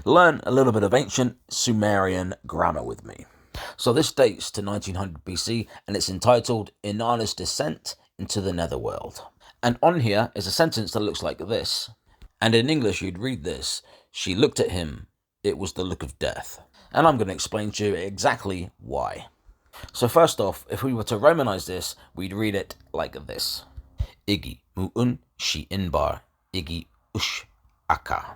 Learn a little bit of ancient Sumerian grammar with me. So this dates to 1900 BC and it's entitled Inanna's Descent into the Netherworld. And on here is a sentence that looks like this. And in English you'd read this: she looked at him, it was the look of death. And I'm going to explain to you exactly why. So first off, if we were to Romanize this, we'd read it like this: Igi mu'un shi inbar, igi ush aka.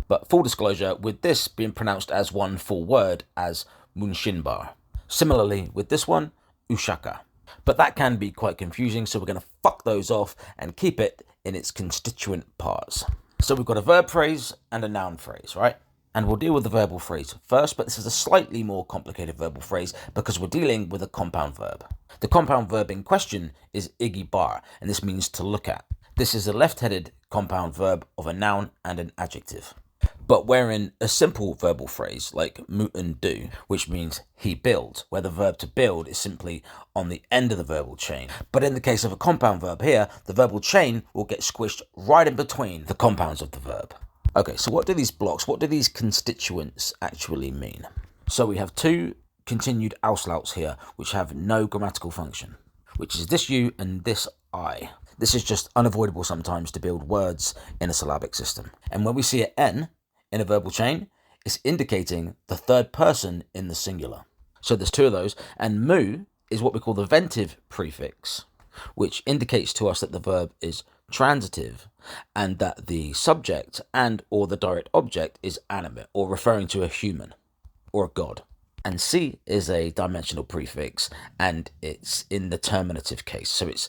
But full disclosure, with this being pronounced as one full word as munshinbar. Similarly with this one, ushaka. But that can be quite confusing, so we're going to fuck those off and keep it in its constituent parts. So we've got a verb phrase and a noun phrase, right? And we'll deal with the verbal phrase first, but this is a slightly more complicated verbal phrase because we're dealing with a compound verb. The compound verb in question is igibar, and this means to look at. This is a left-headed compound verb of a noun and an adjective. But wherein a simple verbal phrase like mu'un do, which means he built, where the verb to build is simply on the end of the verbal chain. But in the case of a compound verb here, the verbal chain will get squished right in between the compounds of the verb. Okay, so what do these blocks, what do these constituents actually mean? So we have two continued auslouts here, which have no grammatical function, which is this you and this I. This is just unavoidable sometimes to build words in a syllabic system. And when we see an N in a verbal chain, it's indicating the third person in the singular. So there's two of those, and mu is what we call the ventive prefix, which indicates to us that the verb is transitive and that the subject and or the direct object is animate or referring to a human or a god. And C is a dimensional prefix and it's in the terminative case. So it's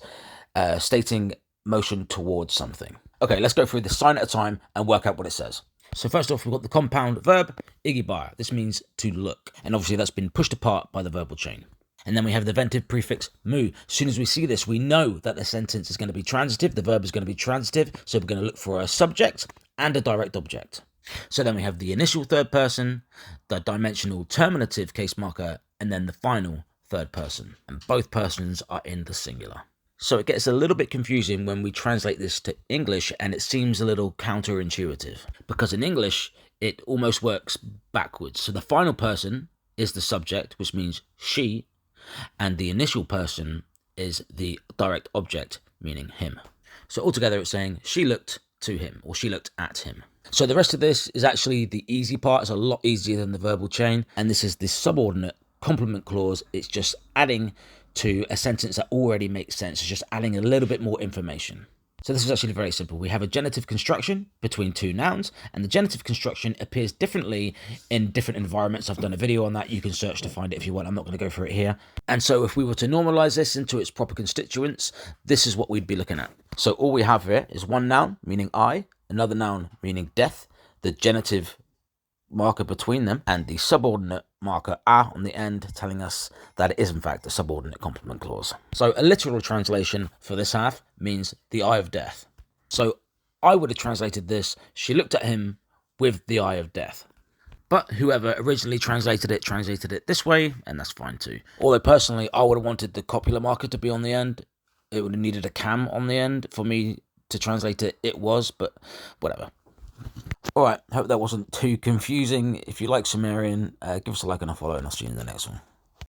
stating motion towards something. Okay, let's go through this sign at a time and work out what it says. So first off, we've got the compound verb, igibar. This means to look. And obviously that's been pushed apart by the verbal chain. And then we have the ventive prefix mu. As soon as we see this, we know that the sentence is going to be transitive. The verb is going to be transitive. So we're going to look for a subject and a direct object. So then we have the initial third person, the dimensional terminative case marker, and then the final third person. And both persons are in the singular. So it gets a little bit confusing when we translate this to English, and it seems a little counterintuitive. Because in English, it almost works backwards. So the final person is the subject, which means she, and the initial person is the direct object, meaning him. So altogether it's saying she looked to him, or she looked at him. So the rest of this is actually the easy part. It's a lot easier than the verbal chain, and this is the subordinate complement clause. It's just adding to a sentence that already makes sense. It's just adding a little bit more information. So this is actually very simple. We have a genitive construction between two nouns, and the genitive construction appears differently in different environments. I've done a video on that. You can search to find it if you want. I'm not going to go through it here. And so if we were to normalize this into its proper constituents, this is what we'd be looking at. So all we have here is one noun, meaning I, another noun, meaning death, the genitive marker between them, and the subordinate marker a on the end, telling us that it is in fact a subordinate complement clause. So a literal translation for this half means the eye of death. So I would have translated this: she looked at him with the eye of death. But whoever originally translated it this way, and that's fine too. Although personally, I would have wanted the copula marker to be on the end. It would have needed a cam on the end for me to translate it was, but whatever. Alright, hope that wasn't too confusing. If you like Sumerian, give us a like and a follow, and I'll see you in the next one.